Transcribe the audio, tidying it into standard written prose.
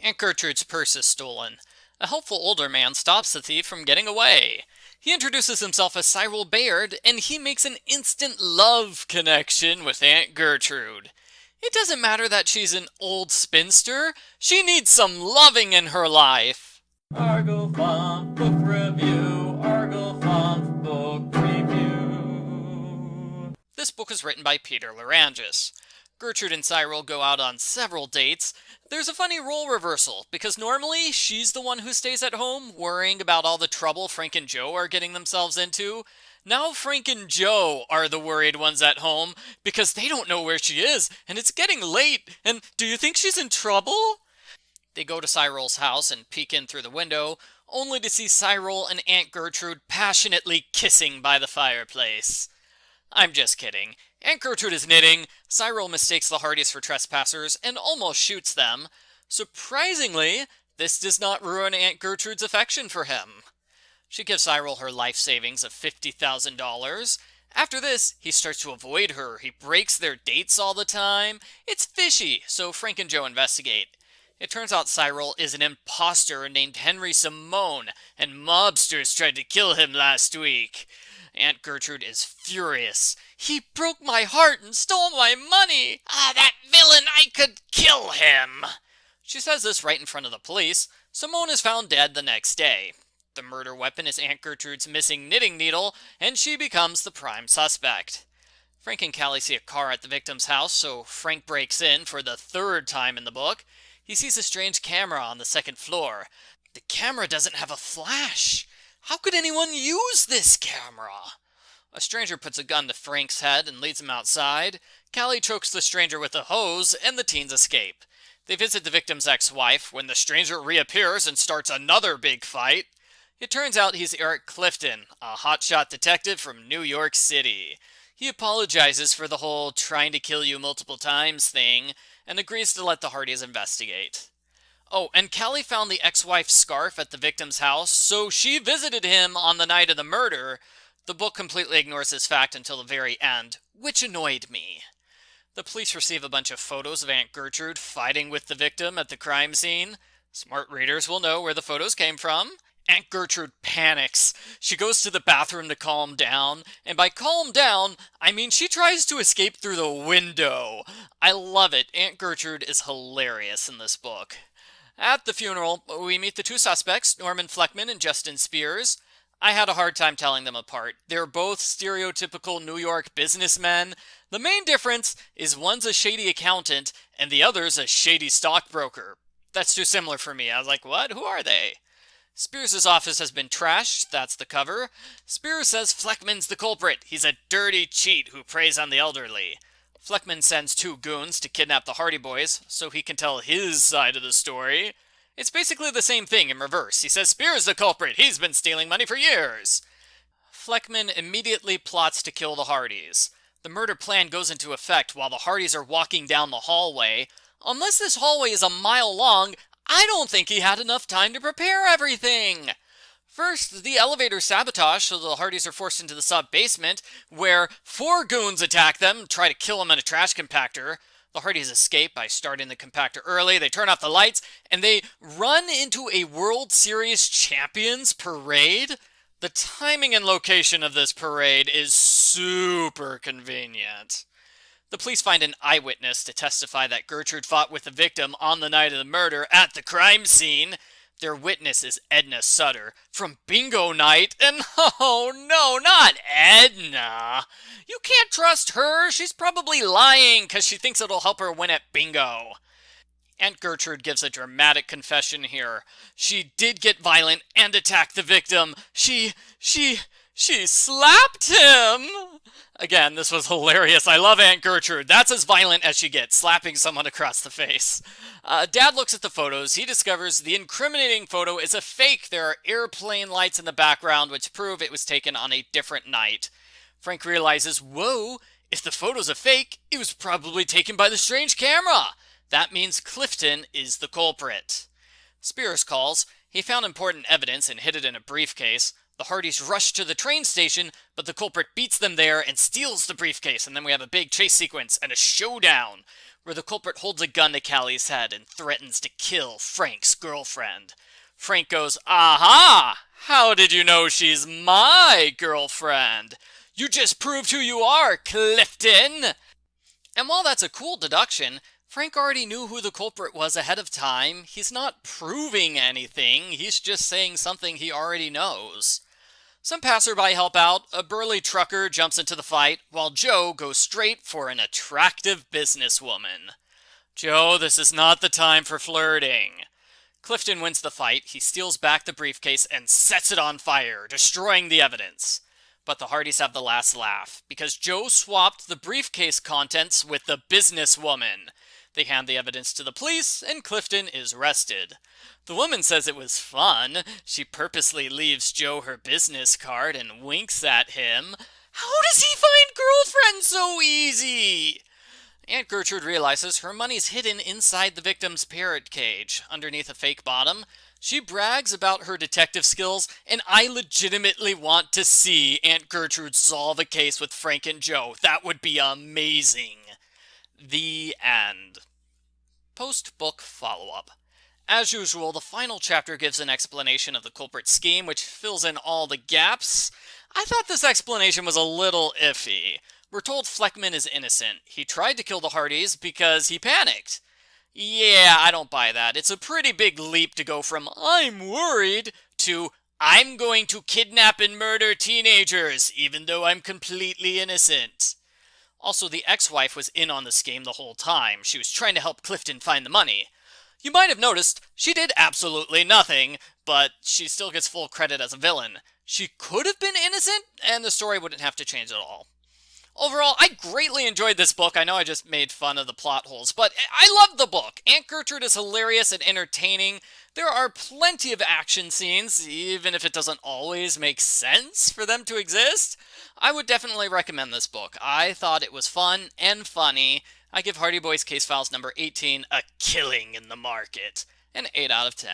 Aunt Gertrude's purse is stolen. A helpful older man stops the thief from getting away. He introduces himself as Cyril Baird, and he makes an instant love connection with Aunt Gertrude. It doesn't matter that she's an old spinster. She needs some loving in her life. Argofont Book Review. Argofont Book Review. This book is written by Peter Larangis. Gertrude and Cyril go out on several dates. There's a funny role reversal, because normally she's the one who stays at home, worrying about all the trouble Frank and Joe are getting themselves into. Now Frank and Joe are the worried ones at home, because they don't know where she is, and it's getting late, and do you think she's in trouble? They go to Cyril's house and peek in through the window, only to see Cyril and Aunt Gertrude passionately kissing by the fireplace. I'm just kidding. Aunt Gertrude is knitting, Cyril mistakes the Hardys for trespassers, and almost shoots them. Surprisingly, this does not ruin Aunt Gertrude's affection for him. She gives Cyril her life savings of $50,000. After this, he starts to avoid her. He breaks their dates all the time. It's fishy, so Frank and Joe investigate. It turns out Cyril is an imposter named Henry Simone, and mobsters tried to kill him last week. Aunt Gertrude is furious. He broke my heart and stole my money! That villain, I could kill him! She says this right in front of the police. Simone is found dead the next day. The murder weapon is Aunt Gertrude's missing knitting needle, and she becomes the prime suspect. Frank and Callie see a car at the victim's house, so Frank breaks in for the third time in the book. He sees a strange camera on the second floor. The camera doesn't have a flash. How could anyone use this camera? A stranger puts a gun to Frank's head and leads him outside. Callie chokes the stranger with a hose, and the teens escape. They visit the victim's ex-wife when the stranger reappears and starts another big fight. It turns out he's Eric Clifton, a hotshot detective from New York City. He apologizes for the whole trying to kill you multiple times thing, and agrees to let the Hardys investigate. Oh, and Callie found the ex-wife's scarf at the victim's house, so she visited him on the night of the murder. The book completely ignores this fact until the very end, which annoyed me. The police receive a bunch of photos of Aunt Gertrude fighting with the victim at the crime scene. Smart readers will know where the photos came from. Aunt Gertrude panics. She goes to the bathroom to calm down, and by calm down, I mean she tries to escape through the window. I love it. Aunt Gertrude is hilarious in this book. At the funeral, we meet the two suspects, Norman Fleckman and Justin Spears. I had a hard time telling them apart. They're both stereotypical New York businessmen. The main difference is one's a shady accountant and the other's a shady stockbroker. That's too similar for me. I was like, what? Who are they? Spears' office has been trashed. That's the cover. Spears says Fleckman's the culprit. He's a dirty cheat who preys on the elderly. Fleckman sends two goons to kidnap the Hardy Boys so he can tell his side of the story. It's basically the same thing in reverse. He says Spears the culprit. He's been stealing money for years. Fleckman immediately plots to kill the Hardys. The murder plan goes into effect while the Hardys are walking down the hallway. Unless this hallway is a mile long, I don't think he had enough time to prepare everything. First, the elevator sabotage, so the Hardys are forced into the sub-basement, where 4 goons attack them, try to kill them in a trash compactor. The Hardys escape by starting the compactor early, they turn off the lights, and they run into a World Series Champions parade. The timing and location of this parade is super convenient. The police find an eyewitness to testify that Gertrude fought with the victim on the night of the murder at the crime scene. Their witness is Edna Sutter from Bingo Night, and oh no, not Edna! You can't trust her, she's probably lying because she thinks it'll help her win at bingo. Aunt Gertrude gives a dramatic confession here. She did get violent and attack the victim. She slapped him! Again, this was hilarious. I love Aunt Gertrude. That's as violent as she gets, slapping someone across the face. Dad looks at the photos. He discovers the incriminating photo is a fake. There are airplane lights in the background which prove it was taken on a different night. Frank realizes, whoa, if the photo's a fake, it was probably taken by the strange camera. That means Clifton is the culprit. Spears calls. He found important evidence and hid it in a briefcase. The Hardys rush to the train station, but the culprit beats them there and steals the briefcase, and then we have a big chase sequence and a showdown. where the culprit holds a gun to Callie's head and threatens to kill Frank's girlfriend. Frank goes, "Aha! How did you know she's my girlfriend? You just proved who you are, Clifton!" And while that's a cool deduction, Frank already knew who the culprit was ahead of time. He's not proving anything, he's just saying something he already knows. Some passerby help out, a burly trucker jumps into the fight, while Joe goes straight for an attractive businesswoman. "Joe, this is not the time for flirting." Clifton wins the fight, he steals back the briefcase and sets it on fire, destroying the evidence. But the Hardys have the last laugh, because Joe swapped the briefcase contents with the businesswoman. They hand the evidence to the police, and Clifton is arrested. The woman says it was fun. She purposely leaves Joe her business card and winks at him. How does he find girlfriends so easy? Aunt Gertrude realizes her money's hidden inside the victim's parrot cage, underneath a fake bottom. She brags about her detective skills, and I legitimately want to see Aunt Gertrude solve a case with Frank and Joe. That would be amazing. The end. Post-book follow-up. As usual, the final chapter gives an explanation of the culprit's scheme, which fills in all the gaps. I thought this explanation was a little iffy. We're told Fleckman is innocent. He tried to kill the Hardys because he panicked. Yeah, I don't buy that. It's a pretty big leap to go from "I'm worried" to "I'm going to kidnap and murder teenagers, even though I'm completely innocent." Also, the ex-wife was in on the scheme the whole time. She was trying to help Clifton find the money. You might have noticed, she did absolutely nothing, but she still gets full credit as a villain. She could have been innocent, and the story wouldn't have to change at all. Overall, I greatly enjoyed this book. I know I just made fun of the plot holes, but I love the book. Aunt Gertrude is hilarious and entertaining. There are plenty of action scenes, even if it doesn't always make sense for them to exist. I would definitely recommend this book. I thought it was fun and funny. I give Hardy Boys Casefiles number 18 a killing in the market, an 8 out of 10.